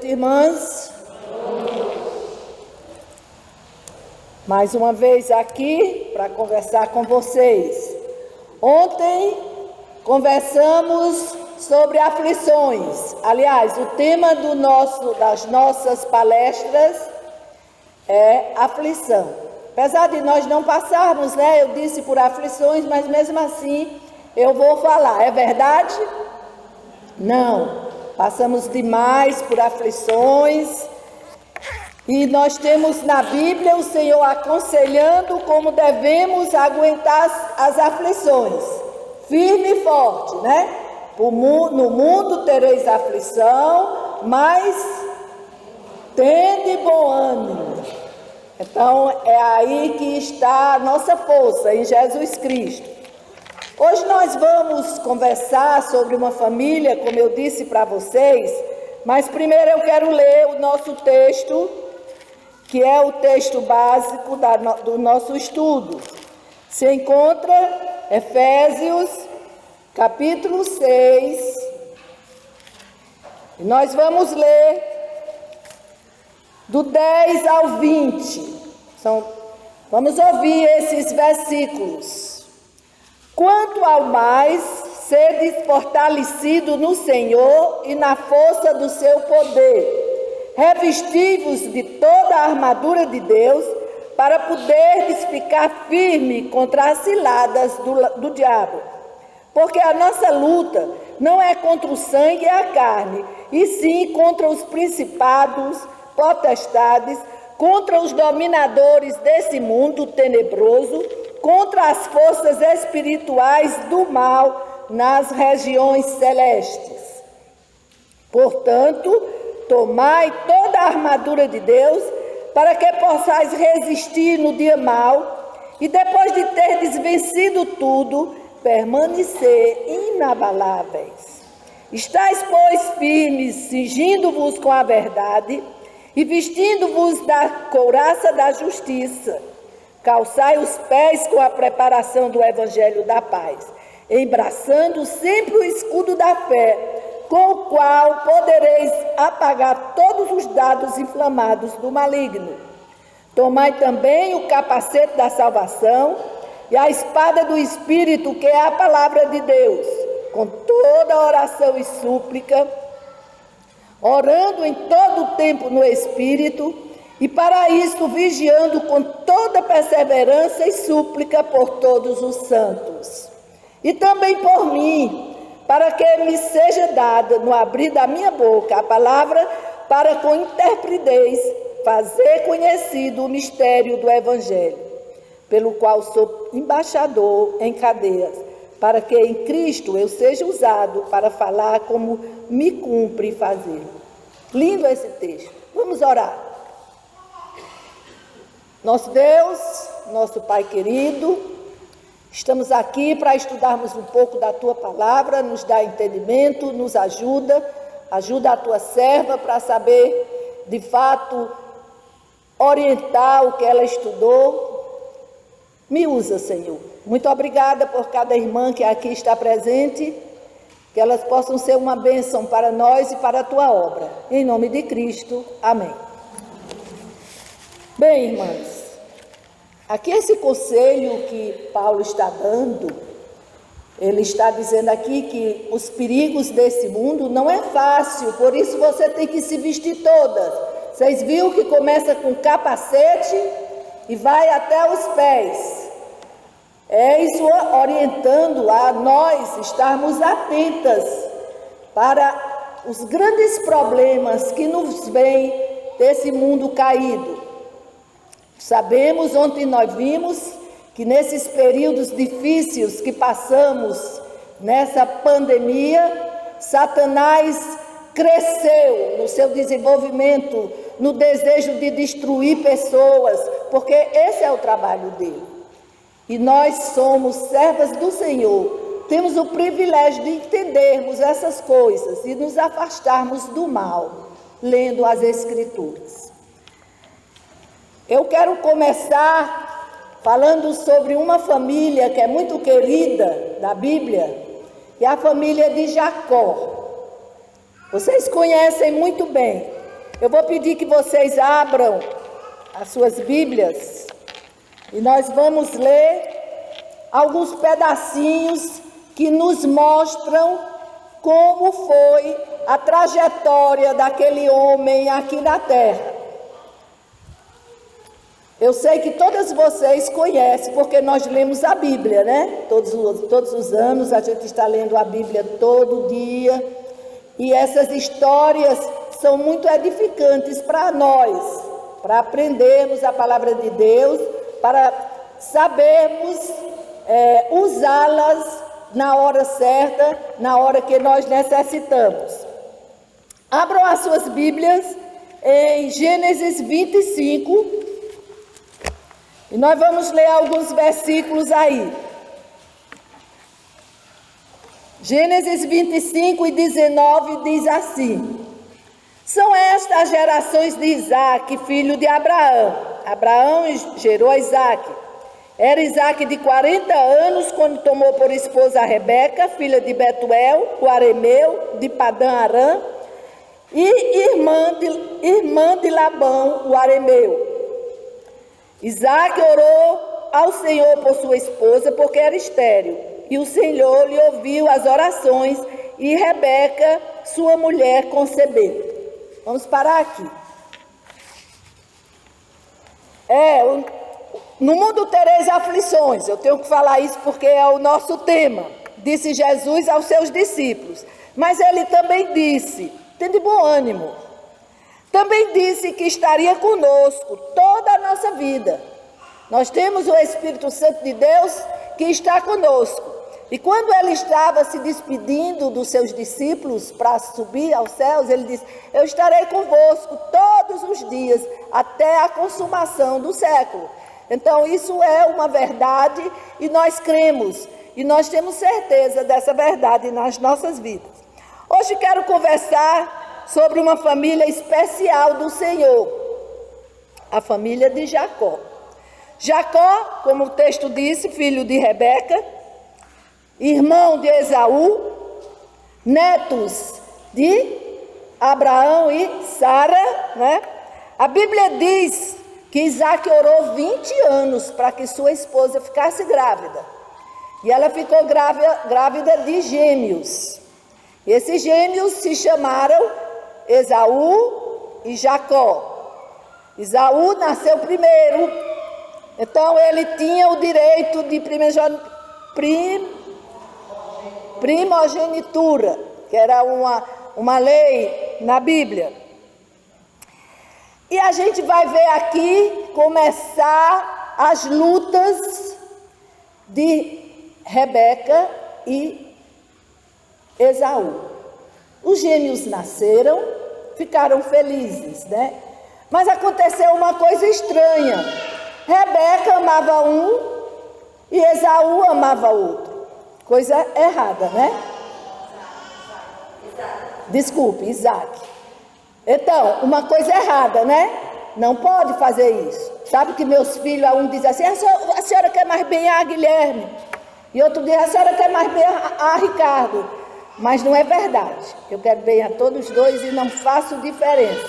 noite, irmãs. Mais uma vez aqui para conversar com vocês. Ontem conversamos sobre aflições. Aliás, o tema das nossas palestras é aflição. Apesar de nós não passarmos, eu disse por aflições, mas mesmo assim eu vou falar. É verdade? Não. Passamos demais por aflições. E nós temos na Bíblia o Senhor aconselhando como devemos aguentar as aflições. Firme e forte, No mundo tereis aflição, mas tende bom ânimo. Então, é aí que está a nossa força, em Jesus Cristo. Hoje nós vamos conversar sobre uma família, como eu disse para vocês, mas primeiro eu quero ler o nosso texto, que é o texto básico do nosso estudo. Se encontra Efésios, capítulo 6, e nós vamos ler do 10 ao 20. Vamos ouvir esses versículos. Quanto ao mais, sedes fortalecido no Senhor e na força do seu poder, revesti-vos de toda a armadura de Deus, para poderdes ficar firme contra as ciladas do diabo. Porque a nossa luta não é contra o sangue e a carne, e sim contra os principados, potestades, contra os dominadores desse mundo tenebroso, contra as forças espirituais do mal nas regiões celestes. Portanto, tomai toda a armadura de Deus, para que possais resistir no dia mau, e depois de terdes vencido tudo, permanecer inabaláveis. Estais, pois, firmes, cingindo-vos com a verdade, e vestindo-vos da couraça da justiça. Calçai os pés com a preparação do evangelho da paz, embraçando sempre o escudo da fé, com o qual podereis apagar todos os dardos inflamados do maligno. Tomai também o capacete da salvação e a espada do Espírito, que é a palavra de Deus, com toda oração e súplica, orando em todo o tempo no Espírito, e para isso vigiando com toda perseverança e súplica por todos os santos. E também por mim, para que me seja dada, no abrir da minha boca, a palavra, para com intrepidez fazer conhecido o mistério do Evangelho, pelo qual sou embaixador em cadeias, para que em Cristo eu seja usado para falar como me cumpre fazer. Lindo esse texto. Vamos orar. Nosso Deus, nosso Pai querido, estamos aqui para estudarmos um pouco da Tua palavra, nos dá entendimento, nos ajuda a Tua serva para saber, de fato, orientar o que ela estudou. Me usa, Senhor. Muito obrigada por cada irmã que aqui está presente, que elas possam ser uma bênção para nós e para a Tua obra. Em nome de Cristo, amém. Bem, irmãs, aqui esse conselho que Paulo está dando, ele está dizendo aqui que os perigos desse mundo não é fácil, por isso você tem que se vestir todas. Vocês viram que começa com capacete e vai até os pés. É isso orientando a nós estarmos atentas para os grandes problemas que nos vêm desse mundo caído. Sabemos, ontem nós vimos, que nesses períodos difíceis que passamos, nessa pandemia, Satanás cresceu no seu desenvolvimento, no desejo de destruir pessoas, porque esse é o trabalho dele. E nós somos servas do Senhor, temos o privilégio de entendermos essas coisas e nos afastarmos do mal, lendo as Escrituras. Eu quero começar falando sobre uma família que é muito querida da Bíblia, que é a família de Jacó. Vocês conhecem muito bem. Eu vou pedir que vocês abram as suas Bíblias e nós vamos ler alguns pedacinhos que nos mostram como foi a trajetória daquele homem aqui na terra. Eu sei que todas vocês conhecem, porque nós lemos a Bíblia, né? Todos os anos a gente está lendo a Bíblia todo dia. E essas histórias são muito edificantes para nós, para aprendermos a palavra de Deus, para sabermos usá-las na hora certa, na hora que nós necessitamos. Abram as suas Bíblias em Gênesis 25 e nós vamos ler alguns versículos aí. Gênesis 25 e 19 diz assim: são estas as gerações de Isaque, filho de Abraão. Abraão gerou a Isaque. Era Isaque de 40 anos quando tomou por esposa a Rebeca, filha de Betuel, o arameu, de Padã Arã, e irmã de Labão, o arameu. Isaque orou ao Senhor por sua esposa, porque era estéril. E o Senhor lhe ouviu as orações, e Rebeca, sua mulher, concebeu. Vamos parar aqui. No mundo tereis aflições. Eu tenho que falar isso porque é o nosso tema. Disse Jesus aos seus discípulos. Mas ele também disse, tem de bom ânimo, também disse que estaria conosco toda a nossa vida. Nós temos o Espírito Santo de Deus que está conosco. E quando ele estava se despedindo dos seus discípulos para subir aos céus, ele disse: eu estarei convosco todos os dias, até a consumação do século. Então isso é uma verdade e nós cremos. E nós temos certeza dessa verdade nas nossas vidas. Hoje quero conversar sobre uma família especial do Senhor. A família de Jacó. Jacó, como o texto disse, filho de Rebeca, irmão de Esaú, netos de Abraão e Sara, né? A Bíblia diz que Isaque orou 20 anos para que sua esposa ficasse grávida. E ela ficou grávida de gêmeos. E esses gêmeos se chamaram Esaú e Jacó. Esaú nasceu primeiro, então ele tinha o direito de primogenitura, que era uma lei na Bíblia. E a gente vai ver aqui começar as lutas de Rebeca e Esaú. Os gêmeos nasceram, ficaram felizes, né? Mas aconteceu uma coisa estranha. Rebeca amava um e Esaú amava outro. Coisa errada, né? Desculpe, Isaque. Então, uma coisa errada, né? Não pode fazer isso. Sabe que meus filhos, um diz assim: a senhora quer mais bem a Guilherme? E outro diz: a senhora quer mais bem a Ricardo? Mas não é verdade. Eu quero bem a todos dois e não faço diferença.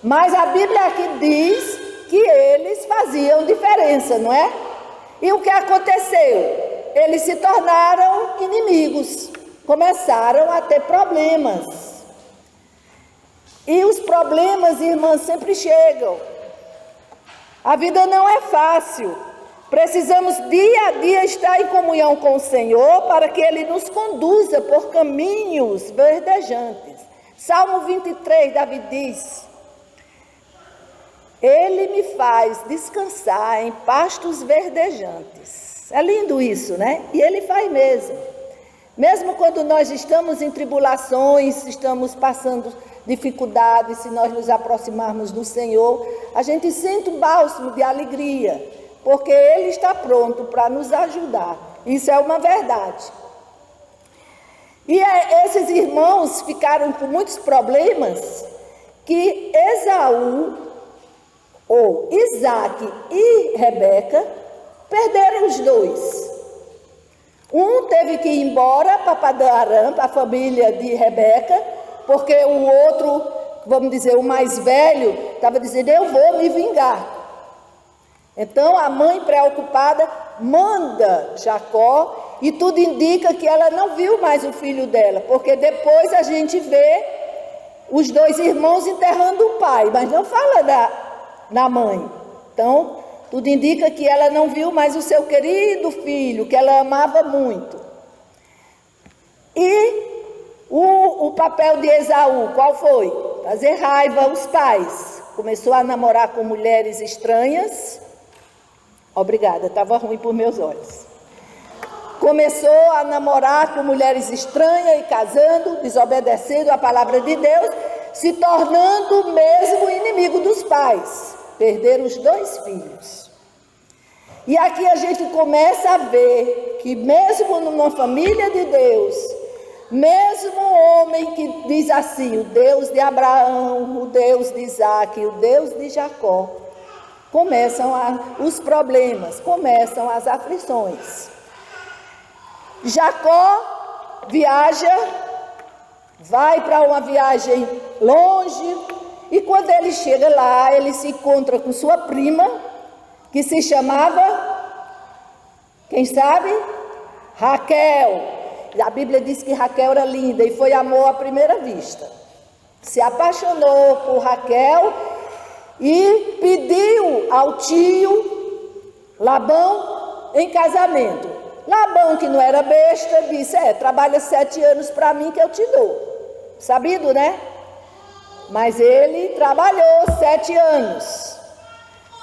Mas a Bíblia aqui diz que eles faziam diferença, não é? E o que aconteceu? Eles se tornaram inimigos, começaram a ter problemas. E os problemas, irmãs, sempre chegam. A vida não é fácil. Precisamos dia a dia estar em comunhão com o Senhor para que Ele nos conduza por caminhos verdejantes. Salmo 23, Davi diz: Ele me faz descansar em pastos verdejantes. É lindo isso, né? E Ele faz mesmo. Mesmo quando nós estamos em tribulações, estamos passando dificuldades, se nós nos aproximarmos do Senhor, a gente sente um bálsamo de alegria, porque Ele está pronto para nos ajudar. Isso é uma verdade. E esses irmãos ficaram com muitos problemas, que Esaú, ou Isaque e Rebeca, perderam os dois. Um teve que ir embora para Padã Arã, para a família de Rebeca, porque o outro vamos dizer, o mais velho, estava dizendo, eu vou me vingar. Então a mãe preocupada manda Jacó e tudo indica que ela não viu mais o filho dela, porque depois a gente vê os dois irmãos enterrando o pai, mas não fala da mãe. Então tudo indica que ela não viu mais o seu querido filho, que ela amava muito. E o papel de Esaú, qual foi? Fazer raiva aos pais. Começou a namorar com mulheres estranhas. Obrigada, estava ruim por meus olhos. Começou a namorar com mulheres estranhas e casando, desobedecendo a palavra de Deus, se tornando mesmo inimigo dos pais. Perderam os 2 filhos. E aqui a gente começa a ver que mesmo numa família de Deus, mesmo um homem que diz assim, o Deus de Abraão, o Deus de Isaac, o Deus de Jacó, começam os problemas, começam as aflições. Jacó viaja, vai para uma viagem longe, e quando ele chega lá, ele se encontra com sua prima, que se chamava, quem sabe? Raquel. A Bíblia diz que Raquel era linda e foi amor à primeira vista. Se apaixonou por Raquel e pediu ao tio Labão em casamento. Labão, que não era besta, disse, trabalha 7 anos para mim que eu te dou. Sabido, né? Mas ele trabalhou 7 anos.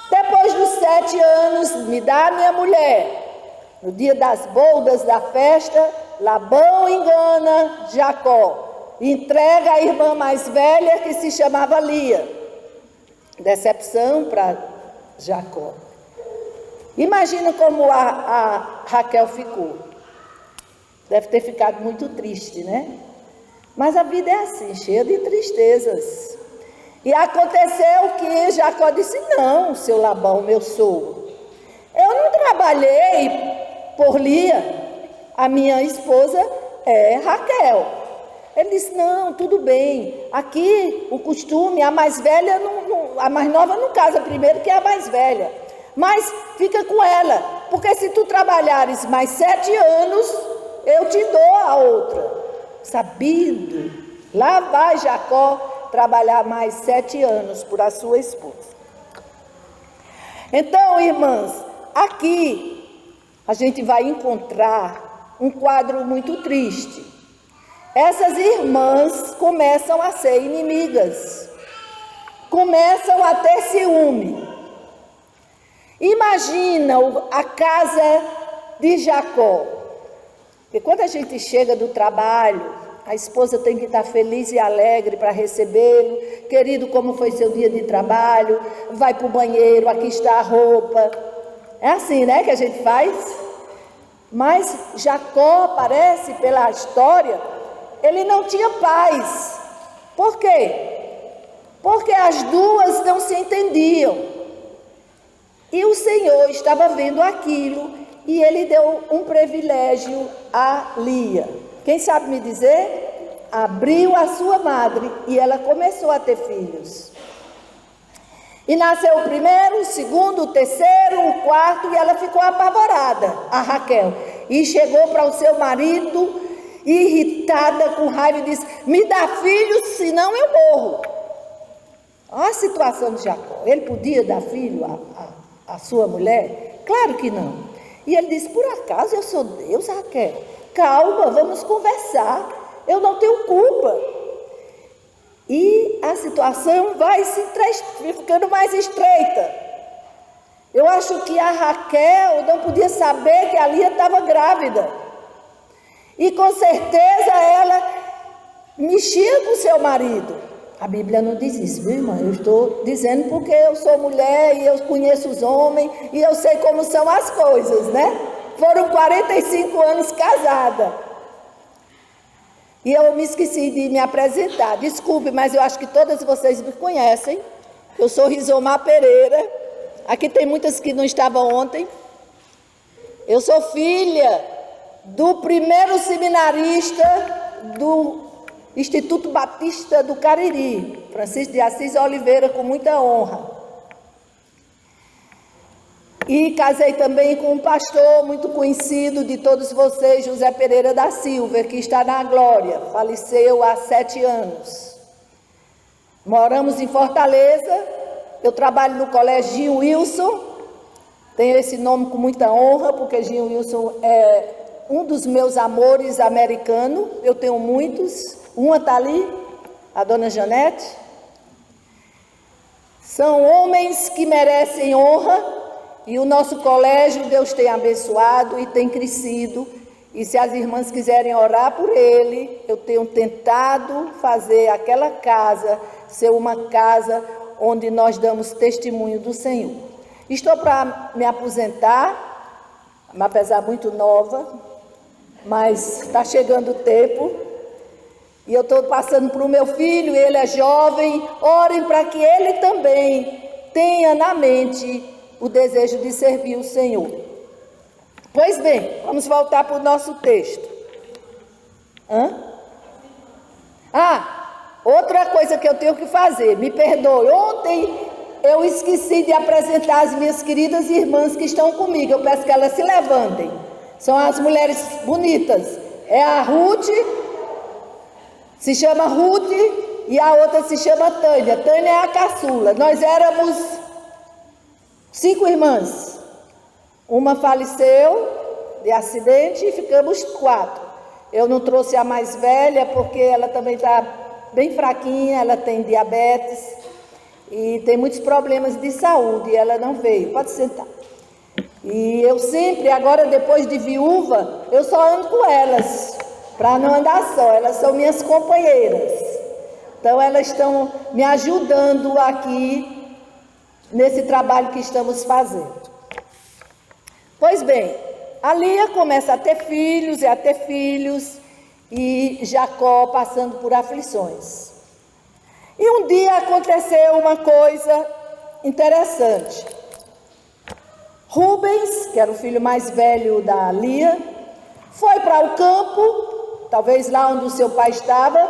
Depois dos 7 anos, me dá a minha mulher. No dia das bodas da festa, Labão engana Jacó. Entrega a irmã mais velha, que se chamava Lia. Decepção para Jacó. Imagina como a Raquel ficou. Deve ter ficado muito triste, né? Mas a vida é assim, cheia de tristezas. E aconteceu que Jacó disse, não, seu Labão, meu sogro, eu não trabalhei por Lia, a minha esposa é Raquel. Ele disse, não, tudo bem, aqui o costume, a mais velha, a mais nova não casa primeiro que a mais velha, mas fica com ela, porque se tu trabalhares mais 7 anos, eu te dou a outra. Sabido, lá vai Jacó trabalhar mais 7 anos por a sua esposa. Então, irmãs, aqui a gente vai encontrar um quadro muito triste. Essas irmãs começam a ser inimigas, começam a ter ciúme. Imagina a casa de Jacó. E quando a gente chega do trabalho, a esposa tem que estar feliz e alegre para recebê-lo. Querido, como foi seu dia de trabalho? Vai para o banheiro, aqui está a roupa. É assim, né, que a gente faz? Mas Jacó, parece, pela história, ele não tinha paz. Por quê? Porque as duas não se entendiam. E o Senhor estava vendo aquilo e ele deu um privilégio a Lia. Quem sabe me dizer? Abriu a sua madre e ela começou a ter filhos. E nasceu o primeiro, o segundo, o terceiro, o quarto, e ela ficou apavorada, a Raquel. E chegou para o seu marido, irritada, com raiva, e disse, me dá filhos, senão eu morro. Olha a situação de Jacó. Ele podia dar filho à sua mulher? Claro que não. E ele disse, por acaso eu sou Deus, Raquel? Calma, vamos conversar. Eu não tenho culpa. E a situação vai se ficando mais estreita. Eu acho que a Raquel não podia saber que a Lia estava grávida. E com certeza ela mexia com seu marido. A Bíblia não diz isso, viu, irmã? Eu estou dizendo porque eu sou mulher e eu conheço os homens e eu sei como são as coisas, né? Foram 45 anos casada. E eu me esqueci de me apresentar. Desculpe, mas eu acho que todas vocês me conhecem. Eu sou Rizomar Pereira. Aqui tem muitas que não estavam ontem. Eu sou filha do primeiro seminarista do Instituto Batista do Cariri, Francisco de Assis Oliveira, com muita honra. E casei também com um pastor muito conhecido de todos vocês, José Pereira da Silva, que está na glória, faleceu há 7 anos. Moramos em Fortaleza, eu trabalho no colégio Ginho Wilson, tenho esse nome com muita honra, porque Ginho Wilson é um dos meus amores americanos, eu tenho muitos, uma está ali, a dona Janete. São homens que merecem honra, e o nosso colégio, Deus tem abençoado e tem crescido. E se as irmãs quiserem orar por ele, eu tenho tentado fazer aquela casa ser uma casa onde nós damos testemunho do Senhor. Estou para me aposentar, apesar muito nova, mas está chegando o tempo. E eu estou passando para o meu filho, ele é jovem, orem para que ele também tenha na mente o desejo de servir o Senhor. Pois bem, vamos voltar para o nosso texto. Outra coisa que eu tenho que fazer, me perdoe, ontem eu esqueci de apresentar as minhas queridas irmãs que estão comigo, eu peço que elas se levantem. São as mulheres bonitas, é a Ruth, se chama Ruth, e a outra se chama Tânia. Tânia é a caçula. Nós éramos 5 irmãs. Uma faleceu de acidente e ficamos 4. Eu não trouxe a mais velha porque ela também está bem fraquinha, ela tem diabetes e tem muitos problemas de saúde, e ela não veio. Pode sentar. E eu sempre, agora depois de viúva, eu só ando com elas, para não andar só, elas são minhas companheiras. Então elas estão me ajudando aqui nesse trabalho que estamos fazendo. Pois bem, a Lia começa a ter filhos, e Jacó passando por aflições. E um dia aconteceu uma coisa interessante. Rubens, que era o filho mais velho da Lia, foi para o campo, talvez lá onde o seu pai estava,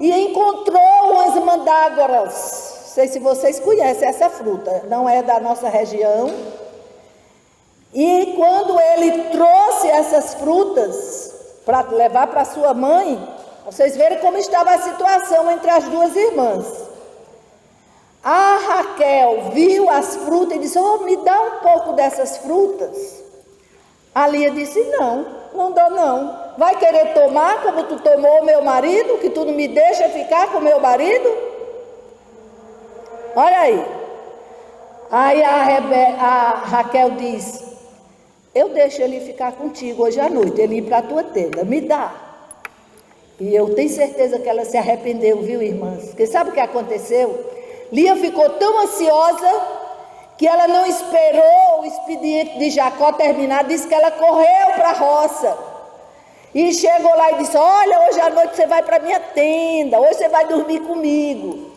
e encontrou umas mandrágoras. Não sei se vocês conhecem essa fruta, não é da nossa região. E quando ele trouxe essas frutas para levar para sua mãe, vocês verem como estava a situação entre as 2 irmãs. A Raquel viu as frutas e disse: me dá um pouco dessas frutas. A Lia disse: não dou não. Vai querer tomar como tu tomou meu marido, que tu não me deixa ficar com meu marido? Olha aí. Aí a Raquel diz: eu deixo ele ficar contigo hoje à noite, ele ir para a tua tenda, me dá. E eu tenho certeza que ela se arrependeu, viu, irmãs? Porque sabe o que aconteceu? Lia ficou tão ansiosa que ela não esperou o expediente de Jacó terminar, disse que ela correu para a roça. E chegou lá e disse: olha, hoje à noite você vai para a minha tenda, hoje você vai dormir comigo.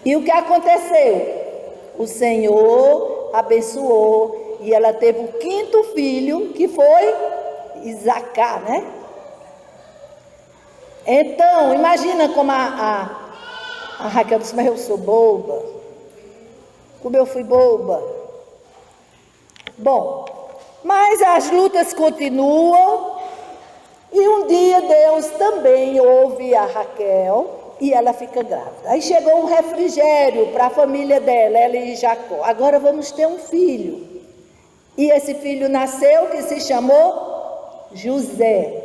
E o que aconteceu? O Senhor abençoou e ela teve o 5º filho, que foi Isacar, né? Então, imagina como a Raquel disse: mas eu sou boba, como eu fui boba. Bom, mas as lutas continuam, e um dia Deus também ouve a Raquel e ela fica grávida. Aí chegou um refrigério para a família dela, ela e Jacó. Agora vamos ter um filho. E esse filho nasceu, que se chamou José.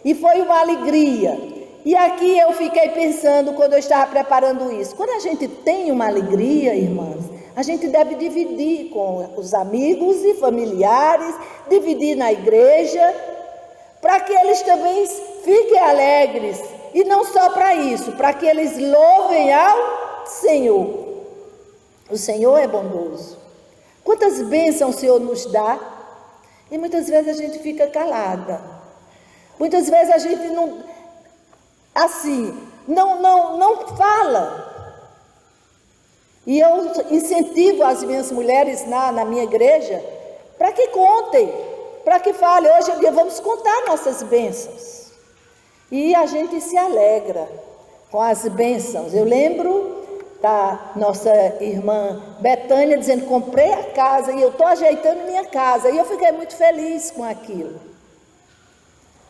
E foi uma alegria. E aqui eu fiquei pensando, quando eu estava preparando isso, quando a gente tem uma alegria, irmãs, a gente deve dividir com os amigos e familiares, dividir na igreja, para que eles também fiquem alegres. E não só para isso, para que eles louvem ao Senhor. O Senhor é bondoso. Quantas bênçãos o Senhor nos dá, e muitas vezes a gente fica calada. Muitas vezes a gente não fala. E eu incentivo as minhas mulheres na minha igreja para que contem, para que falem. Hoje em dia vamos contar nossas bênçãos. e a gente se alegra com as bênçãos. Eu lembro da nossa irmã Betânia dizendo: comprei a casa e eu estou ajeitando minha casa, e eu fiquei muito feliz com aquilo.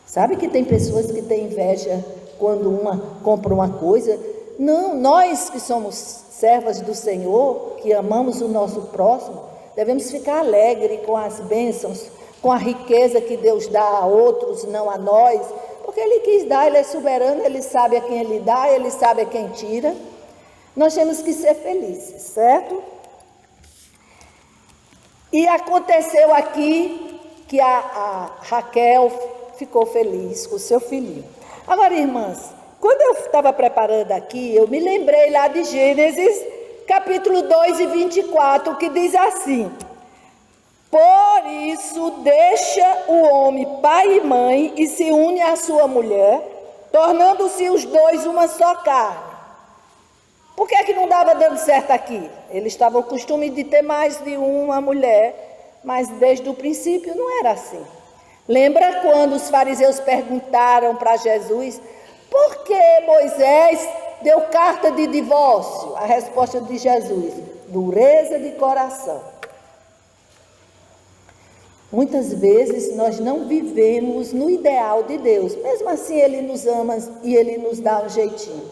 Sabe que tem pessoas que têm inveja quando uma compra uma coisa? Não, nós que somos servas do Senhor, que amamos o nosso próximo, devemos ficar alegres com as bênçãos, com a riqueza que Deus dá a outros, não a nós, porque Ele quis dar, Ele é soberano, Ele sabe a quem Ele dá, Ele sabe a quem tira. Nós temos que ser felizes, certo? E aconteceu aqui que a Raquel ficou feliz com o seu filhinho. Agora, irmãs, quando eu estava preparando aqui, eu me lembrei lá de Gênesis, capítulo 2 e 24, que diz assim: por isso deixa o homem pai e mãe e se une à sua mulher, tornando-se os dois uma só carne. Por que é que não estava dando certo aqui? Eles estavam com o costume de ter mais de uma mulher, mas desde o princípio não era assim. Lembra quando os fariseus perguntaram para Jesus: por que Moisés deu carta de divórcio? A resposta de Jesus: dureza de coração. Muitas vezes nós não vivemos no ideal de Deus, mesmo assim Ele nos ama e Ele nos dá um jeitinho.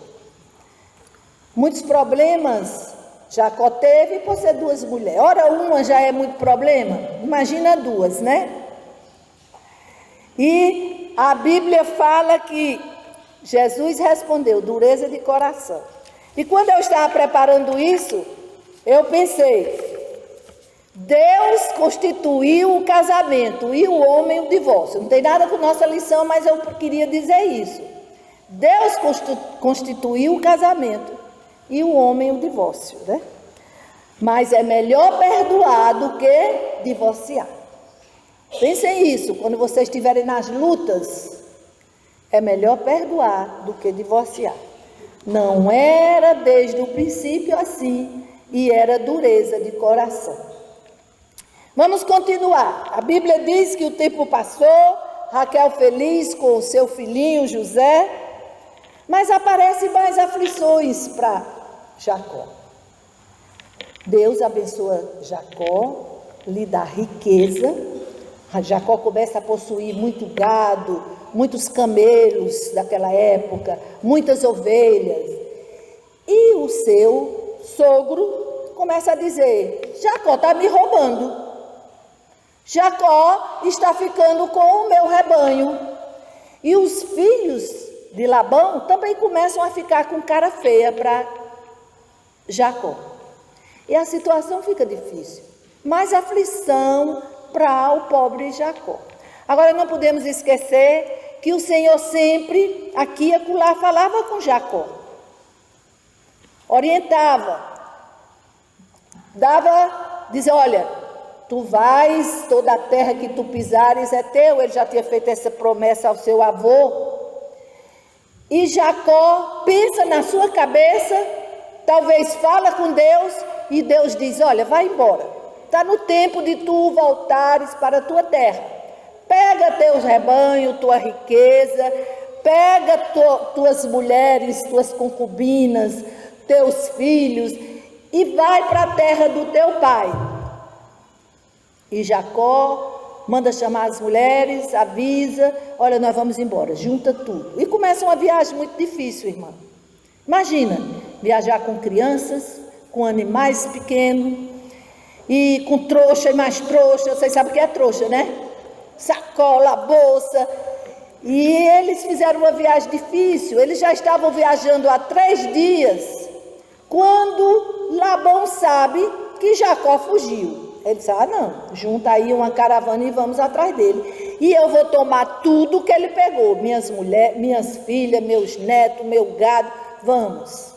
Muitos problemas Jacó teve por ser duas mulheres. Ora, uma já é muito problema, imagina duas, né? E a Bíblia fala que Jesus respondeu: dureza de coração. E quando eu estava preparando isso, eu pensei: Deus constituiu o casamento e o homem o divórcio. Não tem nada com nossa lição, mas eu queria dizer isso. Deus constituiu o casamento e o homem o divórcio, né? Mas é melhor perdoar do que divorciar. Pensem isso, quando vocês estiverem nas lutas, é melhor perdoar do que divorciar. Não era desde o princípio assim, e era dureza de coração. Vamos continuar. A Bíblia diz que o tempo passou, Raquel feliz com o seu filhinho José, mas aparecem mais aflições para Jacó. Deus abençoa Jacó, lhe dá riqueza. Jacó começa a possuir muito gado, muitos camelos daquela época, muitas ovelhas. E o seu sogro começa a dizer: Jacó está me roubando. Jacó está ficando com o meu rebanho. E os filhos de Labão também começam a ficar com cara feia para Jacó. E a situação fica difícil. Mais aflição para o pobre Jacó. Agora não podemos esquecer que o Senhor sempre, aqui e acolá, falava com Jacó. Orientava. Dizia: olha, tu vais, toda a terra que tu pisares é teu. Ele já tinha feito essa promessa ao seu avô. E Jacó pensa na sua cabeça, talvez fala com Deus, e Deus diz: olha, vai embora. Está no tempo de tu voltares para a tua terra. Pega teus rebanhos, tua riqueza, pega tuas mulheres, tuas concubinas, teus filhos, e vai para a terra do teu pai. E Jacó manda chamar as mulheres, avisa: olha, nós vamos embora, junta tudo. E começa uma viagem muito difícil, irmã. Imagina, viajar com crianças, com animais pequenos, e com trouxa e mais trouxa. Vocês sabem o que é trouxa, né? Sacola, bolsa. E eles fizeram uma viagem difícil. Eles já estavam viajando há 3 dias, quando Labão sabe que Jacó fugiu. Ele disse: ah, não, junta aí uma caravana e vamos atrás dele. E eu vou tomar tudo que ele pegou. Minhas mulheres, minhas filhas, meus netos, meu gado, vamos.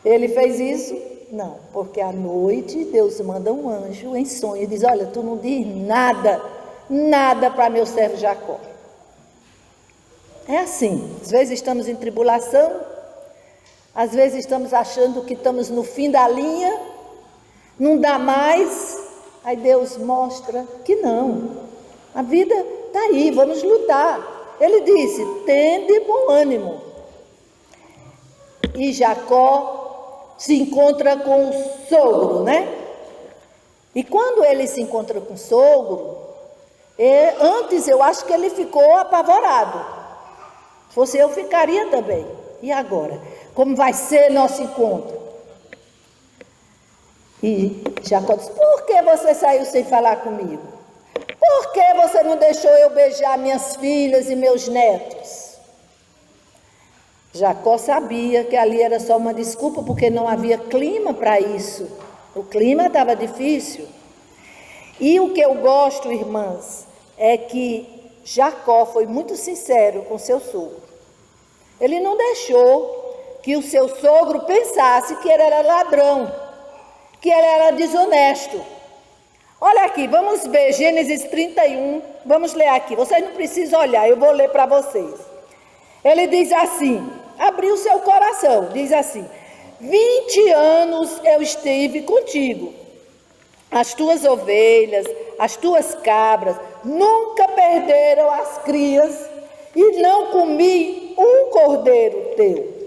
Ele fez isso? Não, porque à noite Deus manda um anjo em sonho e diz: olha, tu não diz nada para meu servo Jacó. É assim, às vezes estamos em tribulação, às vezes estamos achando que estamos no fim da linha, não dá mais, aí Deus mostra que não. A vida está aí, vamos lutar. ele disse: tende bom ânimo. E Jacó se encontra com o sogro, né? E quando ele se encontra com o sogro, antes eu acho que ele ficou apavorado. Se fosse eu, ficaria também. E agora? Como vai ser nosso encontro? E Jacó disse: por que você saiu sem falar comigo? Por que você não deixou eu beijar minhas filhas e meus netos? Jacó sabia que ali era só uma desculpa, porque não havia clima para isso. O clima estava difícil. E o que eu gosto, irmãs, é que Jacó foi muito sincero com seu sogro. Ele não deixou que o seu sogro pensasse que ele era ladrão, que ele era desonesto. Olha aqui, vamos ver Gênesis 31, vamos ler aqui. Vocês não precisam olhar, eu vou ler para vocês. Ele diz assim, abriu seu coração, diz assim: 20 anos eu estive contigo, as tuas ovelhas, as tuas cabras, nunca perderam as crias, e não comi um cordeiro teu.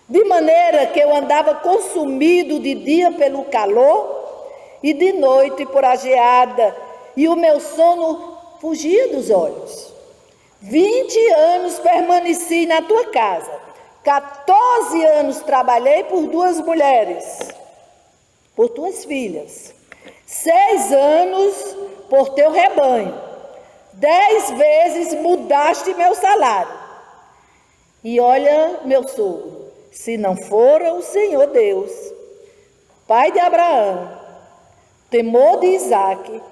De maneira que eu andava consumido de dia pelo calor, e de noite por a geada, e o meu sono fugia dos olhos. 20 anos permaneci na tua casa, 14 anos trabalhei por 2 mulheres, por tuas filhas, 6 anos por teu rebanho, 10 vezes mudaste meu salário. E olha, meu sogro, se não fora o Senhor Deus, pai de Abraão, temor de Isaque,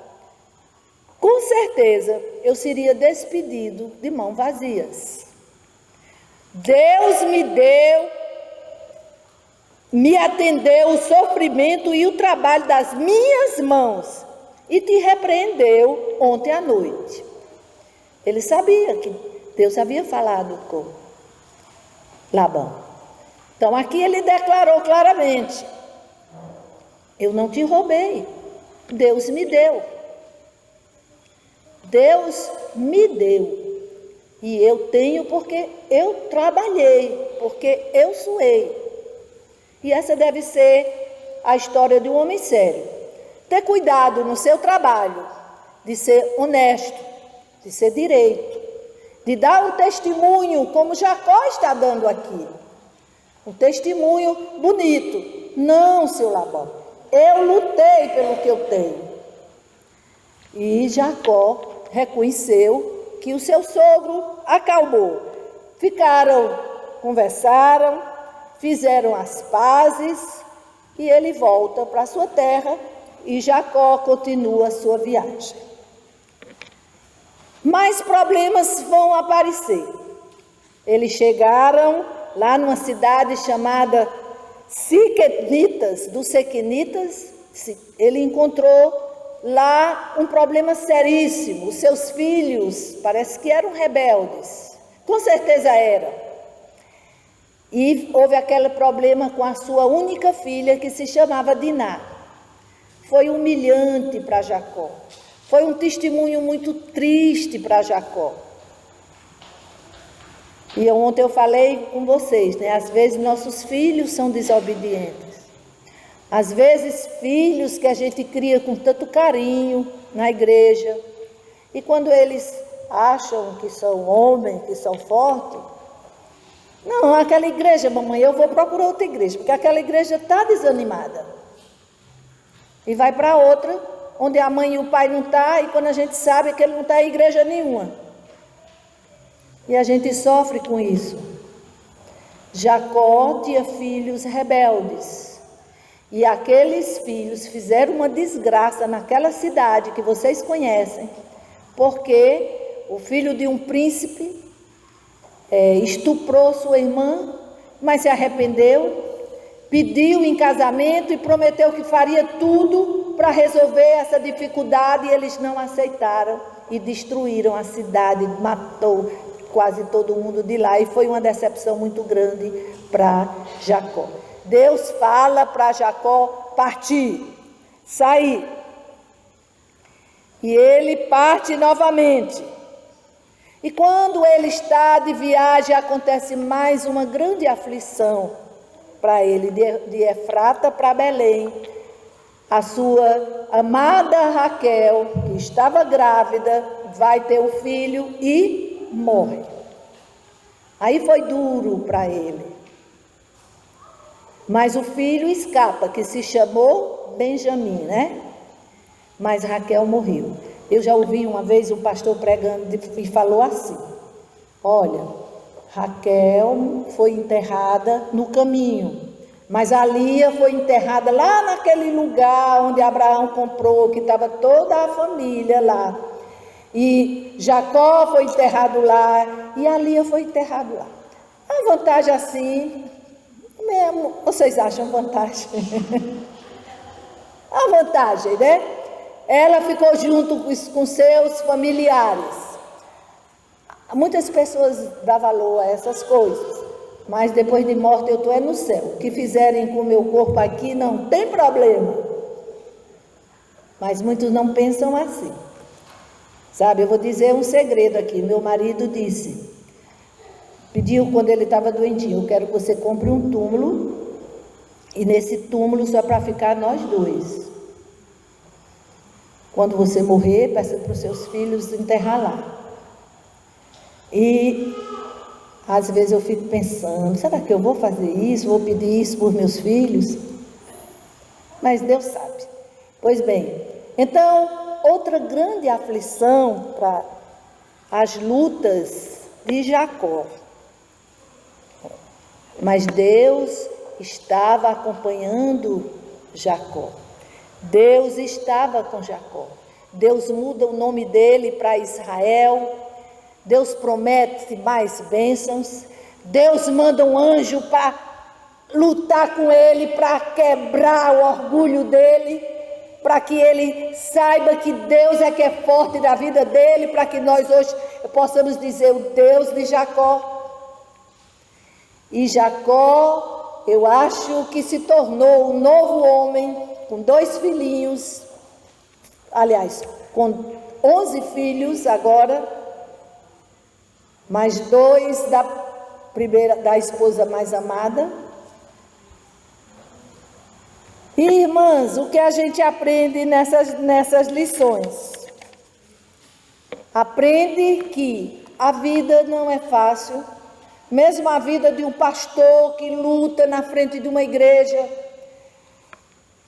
com certeza eu seria despedido de mãos vazias. Deus me atendeu o sofrimento e o trabalho das minhas mãos e te repreendeu ontem à noite. Ele sabia que Deus havia falado com Labão. Então aqui ele declarou claramente: eu não te roubei, Deus me deu. Deus me deu. E eu tenho porque eu trabalhei, porque eu suei. E essa deve ser a história de um homem sério. Ter cuidado no seu trabalho, de ser honesto, de ser direito, de dar um testemunho como Jacó está dando aqui. Um testemunho bonito. Não, seu Labão, eu lutei pelo que eu tenho. E Jacó reconheceu que o seu sogro acalmou. Conversaram, fizeram as pazes e ele volta para a sua terra e Jacó continua a sua viagem. Mais problemas vão aparecer. Eles chegaram lá numa cidade chamada Siquenitas, dos Siquenitas. Ele encontrou lá um problema seríssimo. Os seus filhos parece que eram rebeldes, com certeza eram. E houve aquele problema com a sua única filha, que se chamava Diná. Foi humilhante para Jacó, foi um testemunho muito triste para Jacó. E ontem eu falei com vocês, né? Às vezes nossos filhos são desobedientes. Às vezes, filhos que a gente cria com tanto carinho na igreja, e quando eles acham que são homens, que são fortes, não, aquela igreja, mamãe, eu vou procurar outra igreja, porque aquela igreja está desanimada. E vai para outra, onde a mãe e o pai não estão, e quando a gente sabe que ele não está em igreja nenhuma. E a gente sofre com isso. Jacó tinha filhos rebeldes. E aqueles filhos fizeram uma desgraça naquela cidade que vocês conhecem, porque o filho de um príncipe estuprou sua irmã, mas se arrependeu, pediu em casamento e prometeu que faria tudo para resolver essa dificuldade, e eles não aceitaram e destruíram a cidade, matou quase todo mundo de lá, e foi uma decepção muito grande para Jacó. Deus fala para Jacó partir, sair. E ele parte novamente. E quando ele está de viagem, acontece mais uma grande aflição para ele, de Efrata para Belém. A sua amada Raquel, que estava grávida, vai ter o filho e morre. Aí foi duro para ele. Mas o filho escapa, que se chamou Benjamim, né? Mas Raquel morreu. Eu já ouvi uma vez um pastor pregando e falou assim: olha, Raquel foi enterrada no caminho, mas a Lia foi enterrada lá naquele lugar onde Abraão comprou, que estava toda a família lá. E Jacó foi enterrado lá, e a Lia foi enterrada lá. A vantagem assim, mesmo, vocês acham vantagem? A vantagem, né? Ela ficou junto com seus familiares. Muitas pessoas dão valor a essas coisas, mas depois de morte eu estou no céu. O que fizerem com o meu corpo aqui não tem problema. Mas muitos não pensam assim. Sabe, eu vou dizer um segredo aqui. Meu marido pediu quando ele estava doentinho: eu quero que você compre um túmulo, e nesse túmulo só para ficar nós dois. Quando você morrer, peça para os seus filhos enterrar lá. E às vezes eu fico pensando: será que eu vou fazer isso? Vou pedir isso por meus filhos? Mas Deus sabe. Pois bem, então, outra grande aflição para as lutas de Jacó. Mas Deus estava acompanhando Jacó. Deus estava com Jacó. Deus muda o nome dele para Israel. Deus promete mais bênçãos. Deus manda um anjo para lutar com ele, para quebrar o orgulho dele, para que ele saiba que Deus é que é forte da vida dele, para que nós hoje possamos dizer: o Deus de Jacó. E Jacó, eu acho que se tornou um novo homem, com 2 filhinhos, aliás, com 11 filhos agora, mais 2 da esposa mais amada. E, irmãs, o que a gente aprende nessas lições? Aprende que a vida não é fácil, mesmo a vida de um pastor que luta na frente de uma igreja,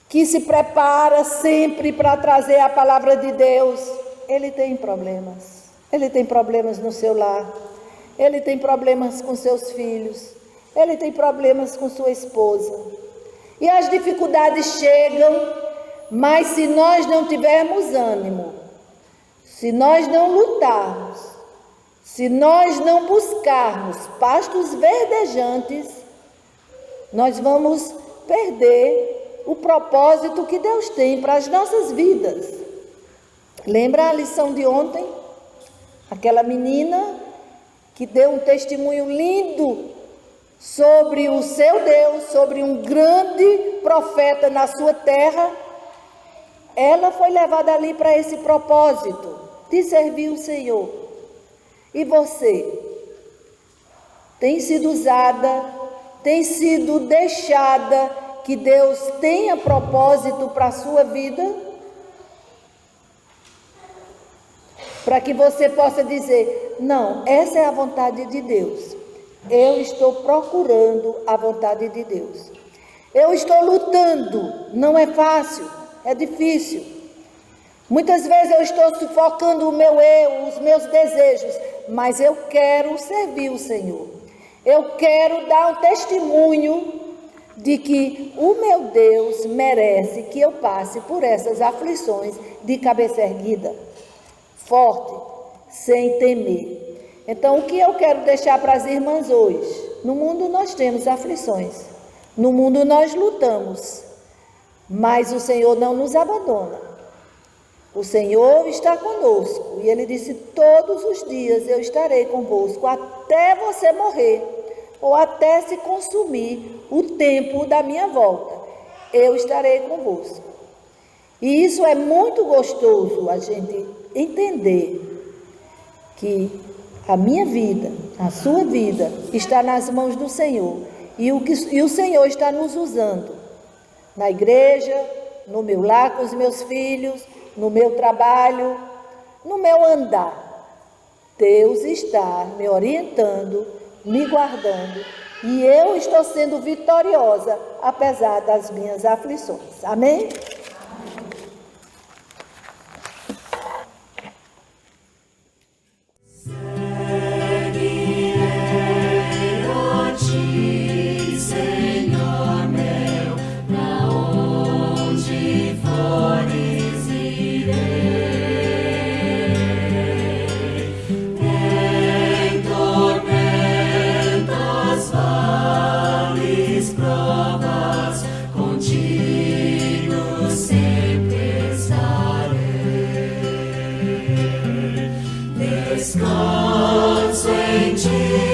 que se prepara sempre para trazer a palavra de Deus, ele tem problemas. Ele tem problemas no seu lar, ele tem problemas com seus filhos, ele tem problemas com sua esposa. E as dificuldades chegam, mas se nós não tivermos ânimo, se nós não lutarmos, se nós não buscarmos pastos verdejantes, nós vamos perder o propósito que Deus tem para as nossas vidas. Lembra a lição de ontem? Aquela menina que deu um testemunho lindo sobre o seu Deus, sobre um grande profeta na sua terra. Ela foi levada ali para esse propósito, de servir o Senhor. E você? Tem sido usada, tem sido deixada que Deus tenha propósito para a sua vida? Para que você possa dizer: não, essa é a vontade de Deus. Eu estou procurando a vontade de Deus. Eu estou lutando, não é fácil, é difícil. Muitas vezes eu estou sufocando o meu eu, os meus desejos, mas eu quero servir o Senhor. Eu quero dar um testemunho de que o meu Deus merece que eu passe por essas aflições de cabeça erguida, forte, sem temer. Então, o que eu quero deixar para as irmãs hoje? No mundo nós temos aflições, no mundo nós lutamos, mas o Senhor não nos abandona. O Senhor está conosco, e Ele disse: todos os dias eu estarei convosco, até você morrer, ou até se consumir o tempo da minha volta, eu estarei convosco. E isso é muito gostoso, a gente entender que A minha vida, a sua vida, está nas mãos do Senhor. E o Senhor está nos usando na igreja, no meu lar com os meus filhos, no meu trabalho, no meu andar. Deus está me orientando, me guardando, e eu estou sendo vitoriosa, apesar das minhas aflições. Amém? Descanso em ti.